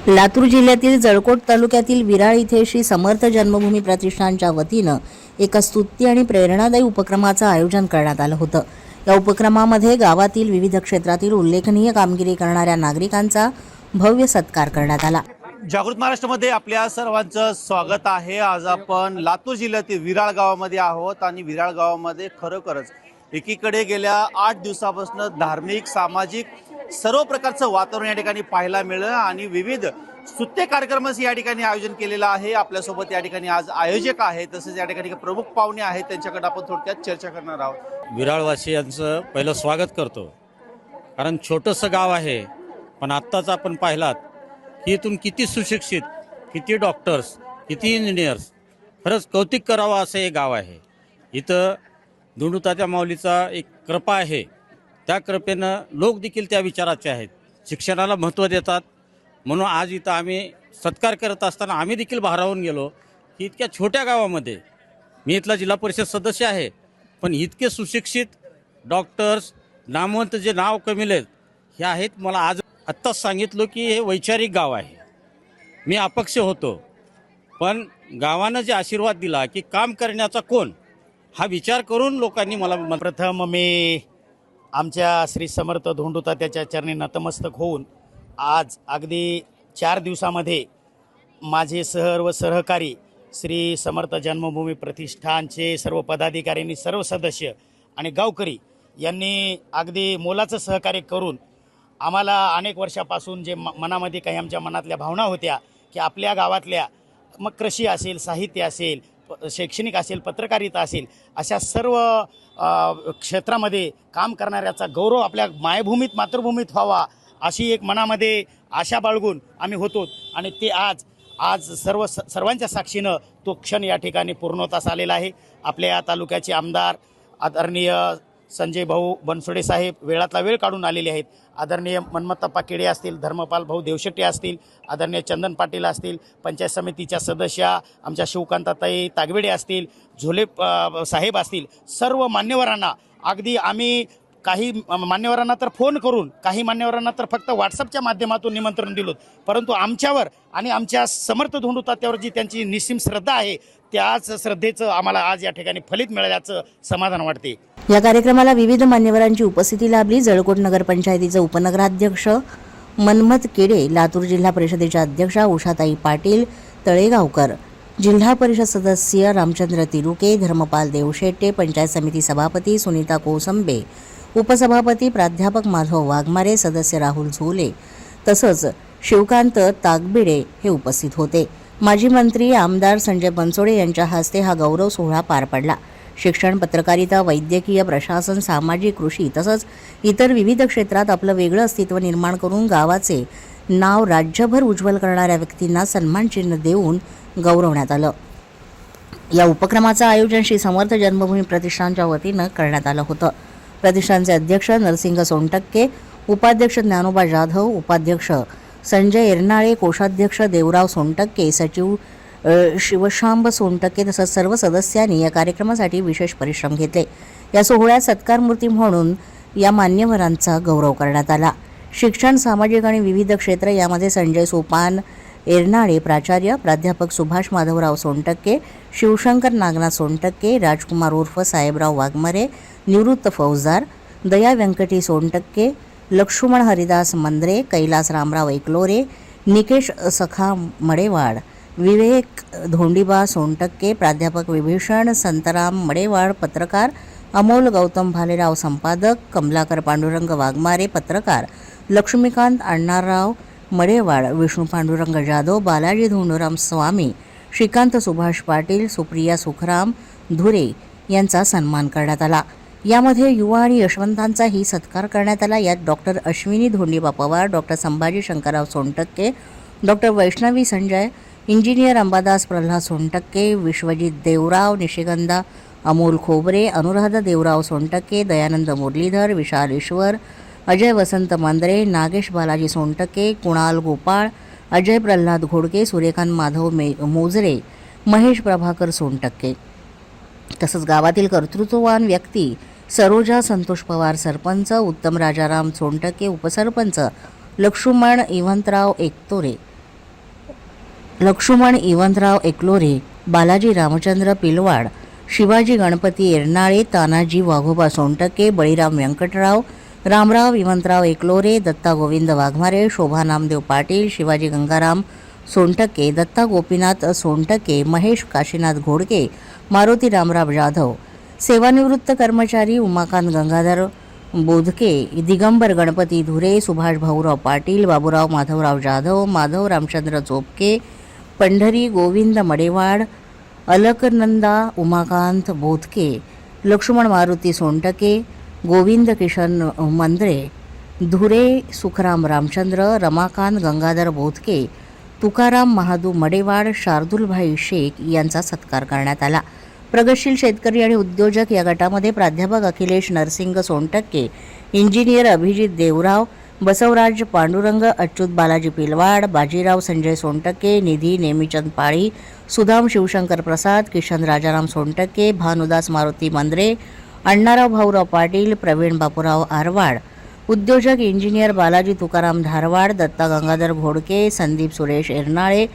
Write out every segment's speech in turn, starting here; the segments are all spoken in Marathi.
लातूर जिल्ह्यातील जळकोट तालुक्यातील विराळ येथे श्री समर्थ जन्मभूमी प्रतिष्ठानच्या वतीनं एका स्तुती आणि प्रेरणादायी उपक्रमाचं आयोजन करण्यात आलं होतं। या उपक्रमामध्ये गावातील विविध क्षेत्रातील उल्लेखनीय कामगिरी करणाऱ्या नागरिकांचा भव्य सत्कार करण्यात आला। जागृत महाराष्ट्रामध्ये आपल्या सर्वांचं स्वागत आहे। आज आपण लातूर जिल्ह्यातील विराळ गावामध्ये आहोत आणि विराळ गावामध्ये खरोखरच एकीकडे गेल्या 8 दिवसापासून धार्मिक सामाजिक सर्व प्रकारचं वातावरण या ठिकाणी पाहायला मिळालं आणि विविध स्तुत्य कार्यक्रमाचं या ठिकाणी आयोजन केलेलं आहे। आपल्यासोबत या ठिकाणी आज आयोजक आहेत, तसेच या ठिकाणी प्रमुख पाहुणे आहेत, त्यांच्याकडे आपण थोडक्यात चर्चा करणार आहोत। विराळवासियांचं पहिलं स्वागत करतो, कारण छोटंसं गाव आहे, पण आत्ताच आपण पाहिलात की इथून किती सुशिक्षित, किती डॉक्टर्स, किती इंजिनियर्स, खरंच कौतुक करावं असं हे गाव आहे। इथं धुंडूतात्या माऊलीचा एक कृपा आहे, त्या कृपेनं लोक देखील त्या विचाराचे आहेत, शिक्षणाला महत्त्व देतात। म्हणून आज इथं आम्ही सत्कार करत असताना आम्ही देखील भारावून गेलो की इतक्या छोट्या गावामध्ये, मी इथला जिल्हा परिषद सदस्य आहे, पण इतके सुशिक्षित डॉक्टर्स, नामवंत जे नाव कमिलेत हे आहेत। मला आज आत्ताच सांगितलं की हे वैचारिक गाव आहे। मी अपक्ष होतो, पण गावानं जे आशीर्वाद दिला की काम करण्याचा कोण, हा विचार करून लोकांनी मला प्रथम मी आमच्या श्री समर्थ धोंडूतात्याच्या चरणी नतमस्तक होऊन आज अगदी 4 दिवसामध्ये माझे सर्व सहकारी श्री समर्थ जन्मभूमी प्रतिष्ठानचे सर्व पदाधिकाऱ्यांनी, सर्व सदस्य आणि गावकरी यांनी अगदी मोलाचं सहकार्य करून आम्हाला अनेक वर्षापासून जे मनामध्ये काही आमच्या मनातल्या भावना होत्या की आपल्या गावातल्या मग कृषी असेल, साहित्य असेल, शैक्षणिक असेल, पत्रकारिता असेल, अशा सर्व क्षेत्रामध्ये काम करणाऱ्याचा गौरव आपल्या मायभूमीत, मातृभूमीत व्हावा अशी एक मनामध्ये आशा बाळगून आम्ही होतो। आणि ते आज सर्वांच्या साक्षीनं तो क्षण या ठिकाणी पूर्णत्वास आलेला आहे। आपल्या तालुक्याचे आमदार आदरणीय संजय भाऊ बनसोडे साहेब वेळातला वेळ काढून आलेले आहेत। आदरणीय मनमतप्पा केडे असतील, धर्मपाल भाऊ देवशेट्टी असतील, आदरणीय चंदन पाटील असतील, पंचायत समितीच्या सदस्या आमच्या शिवकांताताई तागवेडे असतील, झोले साहेब असतील, सर्व मान्यवरांना अगदी आम्ही काही मान्यवरांना तर फोन करून, काही मान्यवरांना तर फक्त व्हॉट्सअपच्या माध्यमातून निमंत्रण दिलं, परंतु आमच्यावर आणि आमच्या समर्थ धोंडूतात्यावर जी त्यांची निस्सीम श्रद्धा आहे, त्याच श्रद्धेचं आम्हाला आज या ठिकाणी फलित मिळाल्याचं समाधान वाटते। या कार्यक्रमाला विविध मान्यवरांची उपस्थिती लाभली। जळकोट नगरपंचायतीचे उपनगराध्यक्ष मनमत केडे, लातूर जिल्हा परिषदेच्या अध्यक्षा उषाताई पाटील तळेगावकर, जिल्हा परिषद सदस्य रामचंद्र तिरुके, धर्मपाल देवशेट्टे, पंचायत समिती सभापती सुनीता कोसंबे, उपसभापती प्राध्यापक माधव वाघमारे, सदस्य राहुल झोले तसंच शिवकांत तागबिडे हे उपस्थित होते। माजी मंत्री आमदार संजय बनसोडे यांच्या हस्ते हा गौरव सोहळा पार पडला। शिक्षण, पत्रकारिता, वैद्यकीय, प्रशासन, सामाजिक, कृषी तसंच इतर विविध क्षेत्रात आपलं वेगळं अस्तित्व निर्माण करून गावाचे नाव राज्यभर उज्ज्वल करणाऱ्या व्यक्तींना सन्मानचिन्ह देऊन गौरवण्यात आलं। या उपक्रमाचं आयोजन श्री समर्थ जन्मभूमी प्रतिष्ठानच्या वतीनं करण्यात आलं होतं। प्रतिष्ठानचे अध्यक्ष नरसिंग सोनटक्के, उपाध्यक्ष ज्ञानोबा जाधव, उपाध्यक्ष संजय एरनाळे, कोषाध्यक्ष देवराव सोनटक्के, सचिव शिवशांब सोनटक्के तसंच सर्व सदस्यांनी या कार्यक्रमासाठी विशेष परिश्रम घेतले। या सोहळ्यात सत्कारमूर्ती म्हणून या मान्यवरांचा गौरव करण्यात आला। शिक्षण, सामाजिक आणि विविध क्षेत्र यामध्ये संजय सोपान एरनाळे प्राचार्य, प्राध्यापक सुभाष माधवराव सोनटक्के, शिवशंकर नागनाथ सोनटक्के, राजकुमार उर्फ साहेबराव वाघमारे, निवृत्त फौजदार, दया व्यंकटी सोनटक्के, लक्ष्मण हरिदास मंद्रे, कैलास रामराव एकलोरे, निकेश सखा मडेवाड, विवेक धोंडीबा सोनटक्के, प्राध्यापक विभीषण संतराम मडेवाड, पत्रकार अमोल गौतम भालेराव, संपादक कमलाकर पांडुरंग वाघमारे, पत्रकार लक्ष्मीकांत अण्णाराव मडेवाड, विष्णू पांडुरंग जाधव, बालाजी धोंडूराम स्वामी, श्रीकांत सुभाष पाटील, सुप्रिया सुखराम धुरे यांचा सन्मान करण्यात आला। यामध्ये युवा आणि यशवंतांचाही सत्कार करण्यात आला। यात doctor Ashwini Dhondiba Pawar, doctor Sambhaji Shankarrao Sontakke, doctor Vaishnavi Sanjay, engineer Ambadas Pralhad Sontakke, Vishwajit Devrao, Nishigandha Amol Khobre, Anuradha Devrao Sontakke, Dayanand Muralidhar, विशाल ईश्वर, अजय वसंत मंद्रे, नागेश बालाजी सोनटक्के, कुणाल गोपाळ, अजय प्रल्हाद घोडके, सूर्यकांत माधव मोजरे, महेश प्रभाकर सोनटक्के तसंच गावातील कर्तृत्ववान व्यक्ती सरोजा संतोष पवार सरपंच, उत्तम राजाराम सोनटक्के उपसरपंच, लक्ष्मण इवंतराव एकतोरे लक्ष्मण इवंतराव एकलोरे, बालाजी रामचंद्र पिलवाड, शिवाजी गणपती एरनाळे, तानाजी वाघोबा सोनटके, बळीराम व्यंकटराव, रामराव इवंतराव एकलोरे, दत्ता गोविंद वाघमारे, शोभा नामदेव पाटील, शिवाजी गंगाराम सोनटके, दत्ता गोपीनाथ सोनटके, महेश काशीनाथ घोडके, मारुती रामराव जाधव, सेवानिवृत्त कर्मचारी उमाकांत गंगाधर बोधके, दिगंबर गणपती धुरे, सुभाष भाऊराव पाटील, बाबूराव माधवराव जाधव, माधव रामचंद्र चोपके, पंढरी गोविंद मडेवाड, अलकनंदा उमाकांत बोधके, लक्ष्मण मारुती सोनटके, गोविंद किशन मंद्रे, धुरे सुखराम रामचंद्र, रमाकांत गंगाधर बोधके, तुकाराम महादू मडेवाड, शार्दुलभाई शेख यांचा सत्कार करण्यात आला. प्रगतशील शेतकरी आणि उद्योजक या गटामध्ये प्राध्यापक अखिलेश नरसिंग सोनटक्के, इंजिनियर अभिजित देवराव, बसवराज पांडुरंग, अच्युत बालाजी पिलवाड, बाजीराव संजय सोनटक्के, निधी नेमीचंद पाळी, सुदाम शिवशंकर प्रसाद, किशन राजाराम सोनटक्के, भानुदास मारुती मंद्रे, अण्णाराव भाऊराव पाटील, प्रवीण बापूराव आरवाड, उद्योजक इंजिनियर बालाजी तुकाराम धारवाड, दत्ता गंगाधर घोडके, संदीप सुरेश एरनाळे,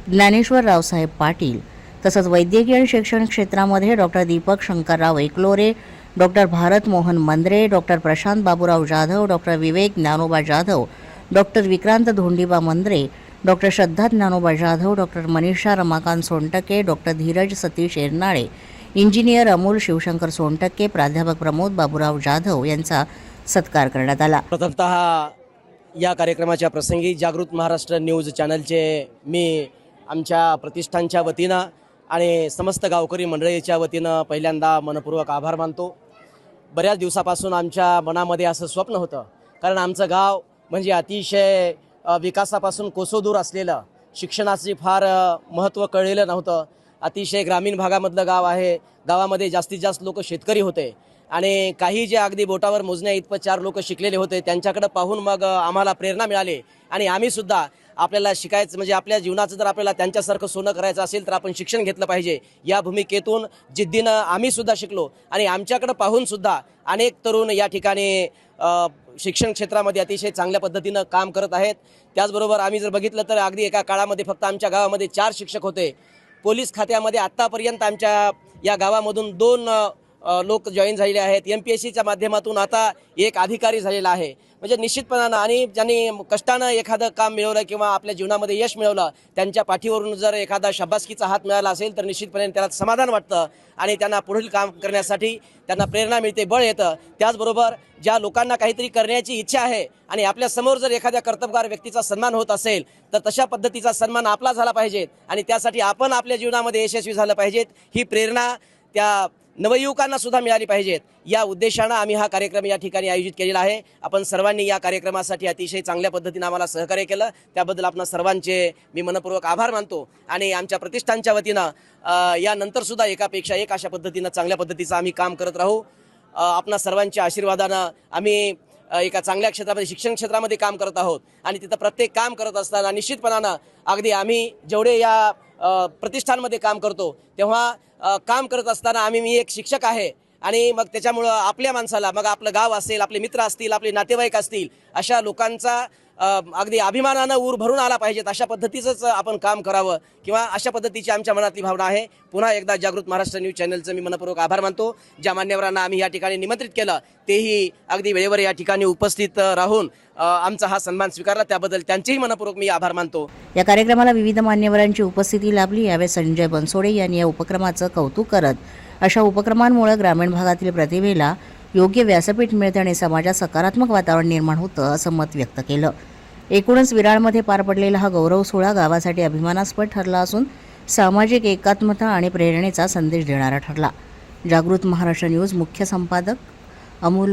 ज्ञानेश्वर रावसाहेब पाटील, तसंच वैद्यकीय आणि शैक्षणिक क्षेत्रामध्ये doctor Deepak Shankarrao Eklore, doctor Bharat Mohan Mandre, doctor Prashant Baburao Jadhav, doctor Vivek Dnyanoba Jadhav, doctor Vikrant Dhondiba Mandre, doctor Shraddha Dnyanoba Jadhav, doctor Manisha Ramakant Sontake, doctor Dheeraj Satish Ernale, engineer Amol Shivshankar Sontake, प्राध्यापक प्रमोद बाबूराव जाधव यांचा सत्कार करण्यात आला. प्रथमतः या कार्यक्रमाच्या प्रसंगी जागृत महाराष्ट्र न्यूज चॅनलचे मी आमच्या प्रतिष्ठानच्या वतीनं आणि समस्त गावकरी मंडळीच्या वतीनं पहिल्यांदा मनपूर्वक आभार मानतो. बऱ्याच दिवसापासून आमच्या मनामध्ये असं स्वप्न होतं, कारण आमचं गाव म्हणजे अतिशय विकासापासून कोसोदूर असलेलं, शिक्षणाचे फार महत्त्व कळलेलं नव्हतं. अतिशय ग्रामीण भागामधलं गाव आहे. गावामध्ये जास्तीत जास्त लोक शेतकरी होते आणि काही जे अगदी बोटावर मोजण्या इतपत 4 लोक शिकलेले होते, त्यांच्याकडे पाहून मग आम्हाला प्रेरणा मिळाली आणि आम्ही सुद्धा आपल्याला शिकायचं म्हणजे आपल्या जीवनाचं जर आपल्याला त्यांच्यासारखं सोनं करायचं असेल तर आपण शिक्षण घेतलं पाहिजे, या भूमिकेतून जिद्दीनं आम्ही सुद्धा शिकलो आणि आमच्याकडे पाहून सुद्धा अनेक तरुण या ठिकाणी शिक्षण क्षेत्रामध्ये अतिशय चांगल्या पद्धतीनं काम करत आहेत. त्याचबरोबर आम्ही जर बघितलं तर अगदी एका काळामध्ये फक्त आमच्या गावामध्ये 4 शिक्षक होते. पोलीस खात्यामध्ये आत्तापर्यंत आमच्या या गावामधून 2 लोक जॉईन झालेले आहेत. MPSCच्या माध्यमातून आता एक अधिकारी झालेला आहे. म्हणजे निश्चितपणानं आणि ज्यांनी कष्टानं एखादं काम मिळवलं किंवा आपल्या जीवनामध्ये यश मिळवलं, त्यांच्या पाठीवरून जर एखादा शाबासकीचा हात मिळाला असेल तर निश्चितपणे त्याला समाधान वाटतं आणि त्यांना पुढील काम करण्यासाठी त्यांना प्रेरणा मिळते, बळ येतं. त्याचबरोबर ज्या लोकांना काहीतरी करण्याची इच्छा आहे आणि आपल्यासमोर जर एखाद्या कर्तबगार व्यक्तीचा सन्मान होत असेल तर तशा पद्धतीचा सन्मान आपला झाला पाहिजे आणि त्यासाठी आपण आपल्या जीवनामध्ये यशस्वी झालं पाहिजेत, ही प्रेरणा त्या नवयुवकांना सुद्धा मिळाली पाहिजेत. या उद्देशानं आम्ही हा कार्यक्रम या ठिकाणी आयोजित केलेला आहे. आपण सर्वांनी या कार्यक्रमासाठी अतिशय चांगल्या पद्धतीने आम्हाला सहकार्य केलं, त्याबद्दल आपण सर्वांचे मी मनपूर्वक आभार मानतो आणि आमच्या प्रतिष्ठानच्या वतीनं यानंतर सुद्धा एकापेक्षा एक अशा पद्धतीनं चांगल्या पद्धतीचं आम्ही काम करत राहू. आपणा सर्वांच्या आशीर्वादानं आम्ही एका चांगल्या क्षेत्रामध्ये शिक्षण क्षेत्रामध्ये काम करत आहोत आणि तिथं प्रत्येक काम करत असताना निश्चितपणानं अगदी आम्ही जेवढे या प्रतिष्ठानमध्ये काम करतो तेव्हा काम करत असताना मी एक शिक्षक आहे आणि मग त्याच्यामुळं आपल्या माणसाला, मग आपलं गाव असेल, आपले मित्र असतील, आपले नातेवाईक असतील, अशा लोकांचा अगदी अभिमानानं ऊर भरून आला पाहिजेत, अशा पद्धतीचंच आपण काम करावं किंवा अशा पद्धतीची आमच्या मनातली भावना आहे. पुन्हा एकदा जागृत महाराष्ट्र न्यूज चॅनलचं मी मनपूर्वक आभार मानतो. ज्या मान्यवरांना आम्ही या ठिकाणी निमंत्रित केलं तेही अगदी वेळेवर या ठिकाणी उपस्थित राहून आमचा हा सन्मान स्वीकारला, त्याबद्दल त्यांचेही मनपूर्वक मी आभार मानतो. या कार्यक्रमाला विविध मान्यवरांची उपस्थिती लाभली. यावेळी संजय बनसोडे यांनी या उपक्रमाचं कौतुक करत अशा उपक्रमांमुळे ग्रामीण भागातील प्रतिभेला योग्य व्यासपीठ मिळते आणि समाजात सकारात्मक वातावरण निर्माण होतं असं मत व्यक्त केलं. एकूणच विराळमध्ये पार पडलेला हा गौरव सोहळा गावासाठी अभिमानास्पद ठरला असून सामाजिक एकात्मता आणि प्रेरणेचा संदेश देणारा ठरला. जागृत महाराष्ट्र न्यूज मुख्य संपादक अमोल